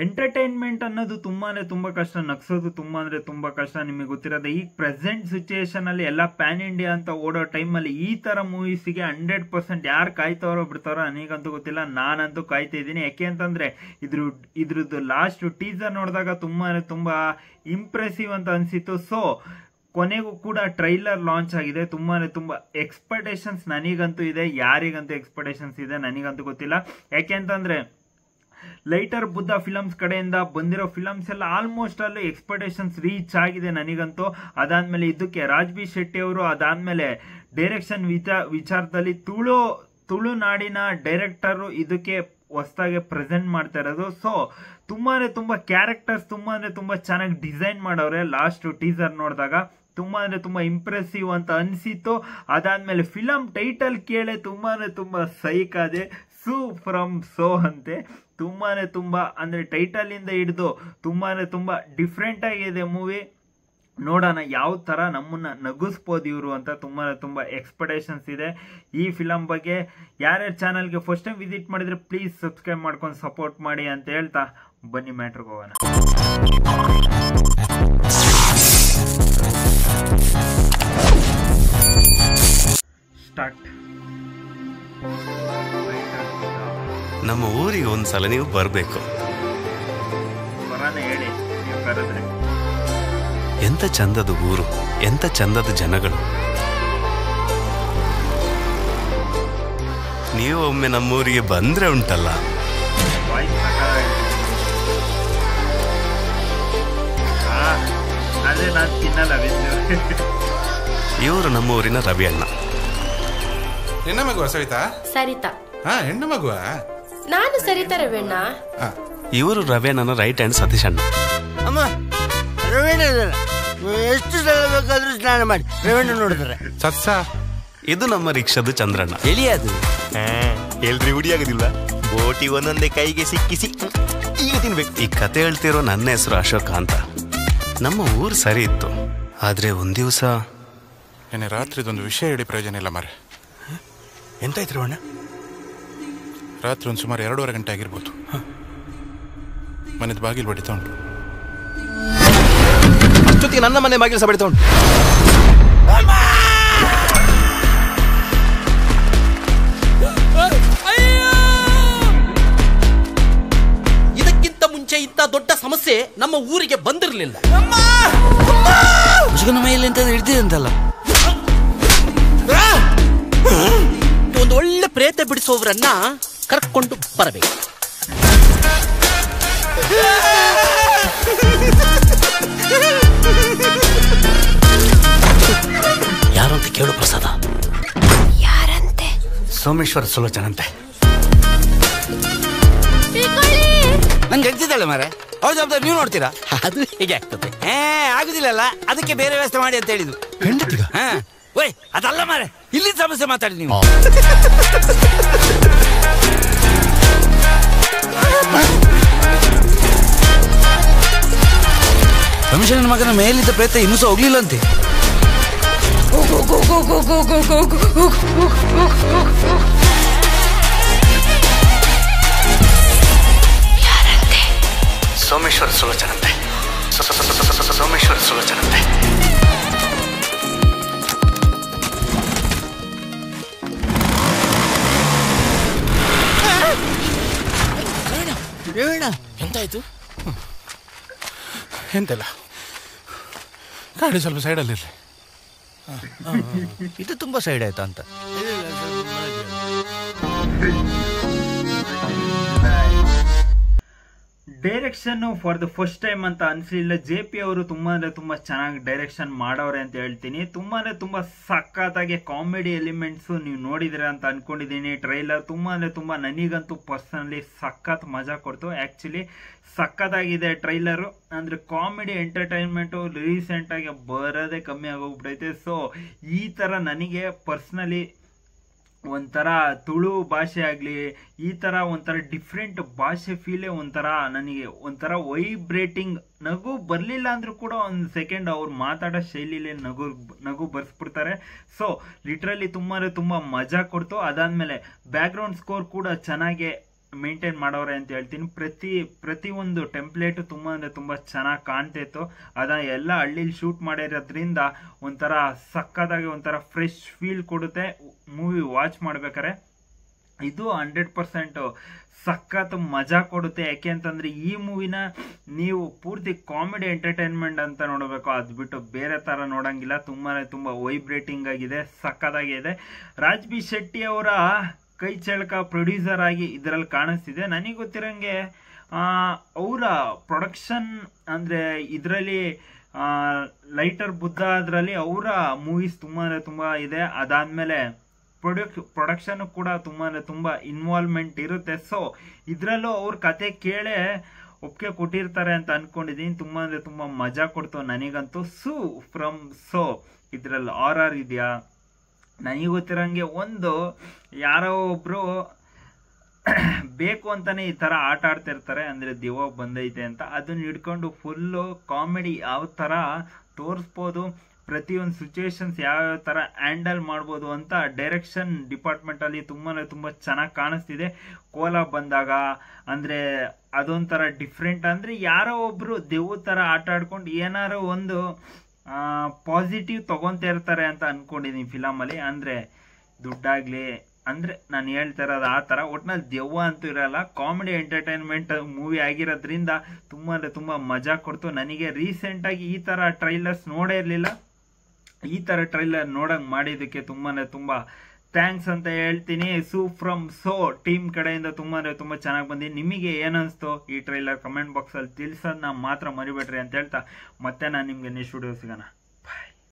Entertainment ಅನ್ನೋದು ತುಂಬಾ ಕಷ್ಟ, ನಗ್ಸೋದು ತುಂಬಾ ಕಷ್ಟ. ನಿಮಗೆ ಗೊತ್ತಿರೋದು ಈ ಪ್ರೆಸೆಂಟ್ ಸಿಚುಯೇಷನ್ ಅಲ್ಲಿ ಎಲ್ಲ ಪ್ಯಾನ್ ಇಂಡಿಯಾ ಅಂತ ಓಡೋ ಟೈಮಲ್ಲಿ ಈ ತರ ಮೂವೀಸಿಗೆ 100% ಯಾರು ಕಾಯ್ತಾರೋ ಬಿಡ್ತಾರೋ ನನಗಂತೂ ಗೊತ್ತಿಲ್ಲ. ನಾನಂತೂ ಕಾಯ್ತಾ ಇದ್ದೀನಿ. ಯಾಕೆ ಅಂತಂದ್ರೆ ಇದ್ರದ್ದು ಲಾಸ್ಟ್ ಟೀಸರ್ ನೋಡಿದಾಗ ತುಂಬಾ ಇಂಪ್ರೆಸಿವ್ ಅಂತ ಅನ್ಸಿತ್ತು. ಸೊ ಕೊನೆಗೂ ಕೂಡ ಟ್ರೈಲರ್ ಲಾಂಚ್ ಆಗಿದೆ. ತುಂಬಾ ಎಕ್ಸ್ಪೆಕ್ಟೇಷನ್ಸ್ ನನಗಂತೂ ಇದೆ. ಯಾರಿಗಂತೂ ಎಕ್ಸ್ಪೆಕ್ಟೇಷನ್ಸ್ ಇದೆ ನನಗಂತೂ ಗೊತ್ತಿಲ್ಲ. ಯಾಕೆ ಅಂತಂದ್ರೆ ಲೈಟರ್ ಬುದ್ಧ ಫಿಲಮ್ಸ್ ಕಡೆಯಿಂದ ಬಂದಿರೋ ಫಿಲಮ್ಸ್ ಎಲ್ಲ ಆಲ್ಮೋಸ್ಟ್ ಅಲ್ಲಿ ಎಕ್ಸ್ಪೆಕ್ಟೇಷನ್ಸ್ ರೀಚ್ ಆಗಿದೆ ನನಗಂತೂ. ಅದಾದ್ಮೇಲೆ ಇದಕ್ಕೆ ರಾಜ್ಬಿ ಶೆಟ್ಟಿ ಅವರು ಅದಾದ್ಮೇಲೆ ಡೈರೆಕ್ಷನ್ ವಿಚಾರದಲ್ಲಿ ತುಳುನಾಡಿನ ಡೈರೆಕ್ಟರ್ ಇದಕ್ಕೆ ಹೊಸದಾಗಿ ಪ್ರೆಸೆಂಟ್ ಮಾಡ್ತಾ ಇರೋದು. ಸೊ ತುಂಬಾ ಕ್ಯಾರೆಕ್ಟರ್ಸ್ ತುಂಬಾ ಚೆನ್ನಾಗಿ ಡಿಸೈನ್ ಮಾಡವ್ರೆ. ಲಾಸ್ಟ್ ಟೀಸರ್ ನೋಡಿದಾಗ ತುಂಬಾ ಇಂಪ್ರೆಸಿವ್ ಅಂತ ಅನ್ಸಿತ್ತು. ಅದಾದ್ಮೇಲೆ ಫಿಲಂ ಟೈಟಲ್ ಕೇಳೆ ತುಂಬಾ ಸೈಕ್ ಆದೆ. ಸೂ ಫ್ರಮ್ ಸೋ ಅಂತೆ. ತುಂಬಾ ಅಂದ್ರೆ ಟೈಟಲ್ ಇಂದ ಹಿಡಿದು ತುಂಬಾ ಡಿಫ್ರೆಂಟ್ ಆಗಿದೆ ಮೂವಿ. ನೋಡೋಣ ಯಾವ ತರ ನಮ್ಮನ್ನ ನಗಿಸ್ಬೋದು ಇವರು ಅಂತ ತುಂಬಾ ಎಕ್ಸ್ಪೆಕ್ಟೇಷನ್ಸ್ ಇದೆ ಈ ಫಿಲಂ ಬಗ್ಗೆ. ಯಾರ್ಯಾರ ಚಾನಲ್ಗೆ ಫಸ್ಟ್ ಟೈಮ್ ವಿಸಿಟ್ ಮಾಡಿದ್ರೆ ಪ್ಲೀಸ್ ಸಬ್ಸ್ಕ್ರೈಬ್ ಮಾಡ್ಕೊಂಡು ಸಪೋರ್ಟ್ ಮಾಡಿ ಅಂತ ಹೇಳ್ತಾ ಬನ್ನಿ ಮ್ಯಾಟ್ರಿಗೆ ಹೋಗೋಣ. ಸ್ಟಾರ್ಟ್. ನಮ್ಮ ಊರಿಗೆ ಒಂದ್ಸಲ ನೀವು ಬರಬೇಕು. ಹೇಳಿ, ನೀವು ಕರೆದ್ರೆ ಎಂತ ಚಂದದ ಊರು, ಎಂತ ಚಂದದ ಜನಗಳು. ನೀವು ಒಮ್ಮೆ ನಮ್ಮೂರಿಗೆ ಬಂದ್ರೆ ಉಂಟಲ್ಲ, ಅದೇ ನಾನು ತಿನ್ನಲ್ಲ. ಇವರು ನಮ್ಮೂರಿನ ರವಿ ಅಣ್ಣ. ಹೆಣ್ಣ ಮಗುವ ಸವಿತಾ? ಸರಿತಾ. ಹೆಣ್ಣ ಮಗುವ? ನಾನು ಸರಿತಾ ರವಣ್ಣ. ಇವರು ರವೇಣ್ಣನ ರೈಟ್ ಹ್ಯಾಂಡ್ ಸತೀಶ್ ಅಣ್ಣ. ಅಮ್ಮ ರವೀಣ ಎಷ್ಟು ಸಲ ಬೇಕಾದ್ರೂ ಸ್ನಾನ ಮಾಡಿ ರವೀಣ ನೋಡಿದ್ರೆ ಸತ್ಸ. ಇದು ನಮ್ಮ ರಿಕ್ಷಾದ ಚಂದ್ರಣ್ಣ. ಎಳಿಯದು ಎಲ್ರಿ ಹುಡಿಯಾಗೋದಿಲ್ಲ. ಬೋಟಿ ಒಂದೊಂದೇ ಕೈಗೆ ಸಿಕ್ಕಿಸಿ ಈಗ ತಿನ್ಬೇಕು. ಈ ಕತೆ ಹೇಳ್ತಿರೋ ನನ್ನ ಹೆಸರು ಅಶೋಕ ಅಂತ. ನಮ್ಮ ಊರು ಸರಿ ಇತ್ತು, ಆದ್ರೆ ಒಂದ್ ದಿವಸ ಏನೇ ರಾತ್ರಿದೊಂದು ವಿಷಯ ಹೇಳಿ ಪ್ರಯೋಜನ ಇಲ್ಲ ಮಾರೆ. ಎಂತಾಯ್ತು ರವಣ್ಣ? ರಾತ್ರಿ ಒಂದು ಸುಮಾರು 2:30 ಗಂಟೆ ಆಗಿರ್ಬೋದು. ಮನೆದ ಬಾಗಿಲು ಬಡಿತಾ ಉಂಟು. ಅಷ್ಟೊತ್ತಿಗೆ ನನ್ನ ಮನೆ ಬಾಗಿಲು ಸಹ ಬಡಿತಾ ಉಂಟು. ಇದಕ್ಕಿಂತ ಮುಂಚೆ ಇಂಥ ದೊಡ್ಡ ಸಮಸ್ಯೆ ನಮ್ಮ ಊರಿಗೆ ಬಂದಿರಲಿಲ್ಲ. ಮುಸುಗನ ಮೈಯಲ್ಲಿ ಅಂತ ಹಿಡ್ದಿದಂತಲ್ಲ. ಒಂದು ಒಳ್ಳೆ ಪ್ರೇತ ಬಿಡಿಸುವವರನ್ನ ಕರ್ಕೊಂಡು ಬರಬೇಕು. ಯಾರು ಅಂತ ಕೇಳು ಪ್ರಸಾದ. ಯಾರಂತೆ? ಸೋಮೇಶ್ವರ ಸುಲೋಚನಂತೆ. ನಂಗೆ ಹೇಳ್ತಿದ್ದಾಳೆ ಮಾರೆ. ಅವ್ರ ಜವಾಬ್ದಾರಿ ನೀವು ನೋಡ್ತೀರಾ? ಅದು ಹೇಗೆ ಆಗ್ತದೆ? ಆಗುದಿಲ್ಲಲ್ಲ, ಅದಕ್ಕೆ ಬೇರೆ ವ್ಯವಸ್ಥೆ ಮಾಡಿ ಅಂತ ಹೇಳಿದ್ದು. ಹೆಂಡತಿಗ? ಓಯ್ ಅದಲ್ಲ ಮಾರೆ, ಇಲ್ಲಿ ಸಮಸ್ಯೆ ಮಾತಾಡಿ ನೀವು. ರಮೇಶನ ಮಗನ ಮೇಲಿದ್ದ ಪ್ರೇತ ಇನ್ನೂ ಸಹ ಹೋಗ್ಲಿಲ್ಲಂತೆ. ಸೋಮೇಶ್ವರ ಸುಲೋಚನಂತೆ. ಸೋಮೇಶ್ವರ ಸುಲೋಚನಂತೆ. ಎಂತಾಯ್ತು? ಎಂತೆಲ್ಲ ಗಾಡಿ ಸ್ವಲ್ಪ ಸೈಡಲ್ಲಿರಲಿ. ಇದು ತುಂಬಾ ಸೈಡ್ ಆಯ್ತಾ ಅಂತ. Direction for the first time ಅಂತ ಅನ್ಸಲಿಲ್ಲ. JP ಅವರು ತುಂಬಾ ಚೆನ್ನಾಗಿ ಡೈರೆಕ್ಷನ್ ಮಾಡವ್ರೆ ಅಂತ ಹೇಳ್ತೀನಿ. ತುಂಬಾ ಸಖತ್ತಾಗಿ ಕಾಮಿಡಿ ಎಲಿಮೆಂಟ್ಸ್ ನೀವು ನೋಡಿದ್ರೆ ಅಂತ ಅನ್ಕೊಂಡಿದ್ದೀನಿ. ಟ್ರೈಲರ್ ತುಂಬಾ ನನಗಂತೂ ಪರ್ಸನಲಿ ಸಖತ್ ಮಜಾ ಕೊಡ್ತು. ಆಕ್ಚುಲಿ ಸಖತ್ತಾಗಿದೆ ಟ್ರೈಲರು. ಅಂದ್ರೆ ಕಾಮಿಡಿ ಎಂಟರ್ಟೈನ್ಮೆಂಟು ರೀಸೆಂಟ್ ಆಗಿ ಬರೋದೇ ಕಮ್ಮಿ ಆಗೋಗ್ಬಿಟ್ಟೈತೆ. ಸೊ ಈ ತರ ನನಗೆ ಪರ್ಸನಲಿ ಒಂಥರ ತುಳು ಭಾಷೆ ಆಗಲಿ, ಈ ಥರ ಒಂಥರ ಡಿಫ್ರೆಂಟ್ ಭಾಷೆ ಫೀಲೇ ಒಂಥರ ವೈಬ್ರೇಟಿಂಗ್. ನಗು ಬರಲಿಲ್ಲ ಅಂದ್ರೂ ಕೂಡ ಒಂದು ಸೆಕೆಂಡ್ ಅವ್ರು ಮಾತಾಡೋ ಶೈಲಿಲೇ ನಗು ಬರ್ಸ್ಬಿಡ್ತಾರೆ. ಸೊ ಲಿಟ್ರಲಿ ತುಂಬ ಮಜಾ ಕೊಡ್ತು. ಅದಾದಮೇಲೆ ಬ್ಯಾಕ್ಗ್ರೌಂಡ್ ಸ್ಕೋರ್ ಕೂಡ ಚೆನ್ನಾಗೆ ಮೇಂಟೈನ್ ಮಾಡೋರೆ ಅಂತ ಹೇಳ್ತೀನಿ. ಪ್ರತಿಯೊಂದು ಟೆಂಪ್ಲೇಟು ತುಂಬ ಅಂದರೆ ತುಂಬ ಚೆನ್ನಾಗಿ ಕಾಣ್ತಿತ್ತು. ಎಲ್ಲ ಹಳ್ಳಿಲಿ ಶೂಟ್ ಮಾಡಿರೋದ್ರಿಂದ ಒಂಥರ ಸಕ್ಕದಾಗಿ ಒಂಥರ ಫ್ರೆಶ್ ಫೀಲ್ ಕೊಡುತ್ತೆ ಮೂವಿ ವಾಚ್ ಮಾಡ್ಬೇಕಾರೆ. ಇದು 100% ಸಖತ್ ಮಜಾ ಕೊಡುತ್ತೆ. ಯಾಕೆ ಅಂತಂದ್ರೆ ಈ ಮೂವಿನ ನೀವು ಪೂರ್ತಿ ಕಾಮಿಡಿ ಎಂಟರ್ಟೈನ್ಮೆಂಟ್ ಅಂತ ನೋಡಬೇಕು, ಅದು ಬಿಟ್ಟು ಬೇರೆ ತರ ನೋಡಂಗಿಲ್ಲ. ತುಂಬಾ ವೈಬ್ರೇಟಿಂಗ್ ಆಗಿದೆ, ಸಕ್ಕದಾಗಿದೆ. ರಾಜ್ ಬಿ ಶೆಟ್ಟಿ ಅವರ ಕೈ ಚಳಕ ಪ್ರೊಡ್ಯೂಸರ್ ಆಗಿ ಇದರಲ್ಲಿ ಕಾಣಿಸ್ತಿದೆ. ನನಗೆ ಗೊತ್ತಿರಂಗೆ ಅವರ ಪ್ರೊಡಕ್ಷನ್ ಅಂದ್ರೆ ಇದರಲ್ಲಿ ಲೈಟರ್ ಬುದ್ಧ ಅದರಲ್ಲಿ ಅವರ ಮೂವೀಸ್ ತುಂಬಾ ಇದೆ. ಅದಾದ್ಮೇಲೆ ಪ್ರೊಡಕ್ಷನ್ ಕೂಡ ತುಂಬಾ ಇನ್ವಾಲ್ವ್ಮೆಂಟ್ ಇರುತ್ತೆ. ಸೊ ಇದ್ರಲ್ಲೂ ಅವ್ರ ಕತೆ ಕೇಳೇ ಒಪ್ಪಿಗೆ ಕೊಟ್ಟಿರ್ತಾರೆ ಅಂತ ಅನ್ಕೊಂಡಿದೀನಿ. ತುಂಬಾ ಮಜಾ ಕೊಡ್ತು ನನಗಂತೂ. ಫ್ರಮ್ ಸೋ ಇದ್ರಲ್ಲಿ RR ಇದೆಯಾ, ನನಗೆ ಗೊತ್ತಿರಂಗೆ ಒಂದು ಯಾರೋ ಒಬ್ರು ಬೇಕು ಅಂತಾನೆ ಈ ತರ ಆಟ ಆಡ್ತಿರ್ತಾರೆ, ಅಂದ್ರೆ ದೆವ್ವ ಬಂದೈತೆ ಅಂತ. ಅದನ್ನ ಹಿಡ್ಕೊಂಡು ಫುಲ್ಲು ಕಾಮಿಡಿ ಯಾವ ತರ ತೋರಿಸ್ಬೋದು, ಪ್ರತಿಯೊಂದು ಸಿಚುವೇಶನ್ಸ್ ಯಾವ ತರ ಹ್ಯಾಂಡಲ್ ಮಾಡ್ಬೋದು ಅಂತ ಡೈರೆಕ್ಷನ್ ಡಿಪಾರ್ಟ್ಮೆಂಟ್ ಅಲ್ಲಿ ತುಂಬಾ ಚೆನ್ನಾಗಿ ಕಾಣಿಸ್ತಿದೆ. ಕೋಲ ಬಂದಾಗ ಅಂದ್ರೆ ಅದೊಂಥರ ಡಿಫ್ರೆಂಟ್, ಅಂದ್ರೆ ಯಾರೋ ಒಬ್ರು ದೆವ್ವ ತರ ಆಟ ಆಡ್ಕೊಂಡು ಏನಾರು ಒಂದು ಪಾಸಿಟಿವ್ ತಗೊಂತ ಇರ್ತಾರೆ ಅಂತ ಅನ್ಕೊಂಡಿದೀನಿ ಫಿಲಮ್ ಅಲ್ಲಿ. ಅಂದ್ರೆ ದುಡ್ಡಾಗ್ಲಿ ಅಂದ್ರೆ ನಾನು ಹೇಳ್ತಾ ಇರೋದು ಆ ತರ. ಒಟ್ನಲ್ಲಿ ದೆವ್ವ ಅಂತೂ ಇರಲ್ಲ, ಕಾಮಿಡಿ ಎಂಟರ್ಟೈನ್ಮೆಂಟ್ ಮೂವಿ ಆಗಿರೋದ್ರಿಂದ ತುಂಬಾ ಮಜಾ ಕೊಡ್ತು. ನನಗೆ ರೀಸೆಂಟ್ ಆಗಿ ಈ ತರ ಟ್ರೈಲರ್ಸ್ ನೋಡೇ ಇರ್ಲಿಲ್ಲ. ಈ ತರ ಟ್ರೈಲರ್ ನೋಡಂಗ್ ಮಾಡಿದಕ್ಕೆ ತುಂಬಾ ಥ್ಯಾಂಕ್ಸ್ ಅಂತ ಹೇಳ್ತೀನಿ. ಫ್ರಮ್ ಸೋ ಟೀಮ್ ಕಡೆಯಿಂದ ತುಂಬಾ ಚೆನ್ನಾಗಿ ಬಂದಿದೆ. ನಿಮಗೆ ಏನನ್ಸ್ತು ಈ ಟ್ರೈಲರ್ ಕಮೆಂಟ್ ಬಾಕ್ಸ್ ಅಲ್ಲಿ ತಿಳಿಸೋದನ್ನ ಮಾತ್ರ ಮರಿಬೇಡ್ರಿ ಅಂತ ಹೇಳ್ತಾ ಮತ್ತೆ ನಾನು ನಿಮ್ಗೆ ನೆಕ್ಸ್ಟ್ ವಿಡಿಯೋ ಸಿಗೋಣ.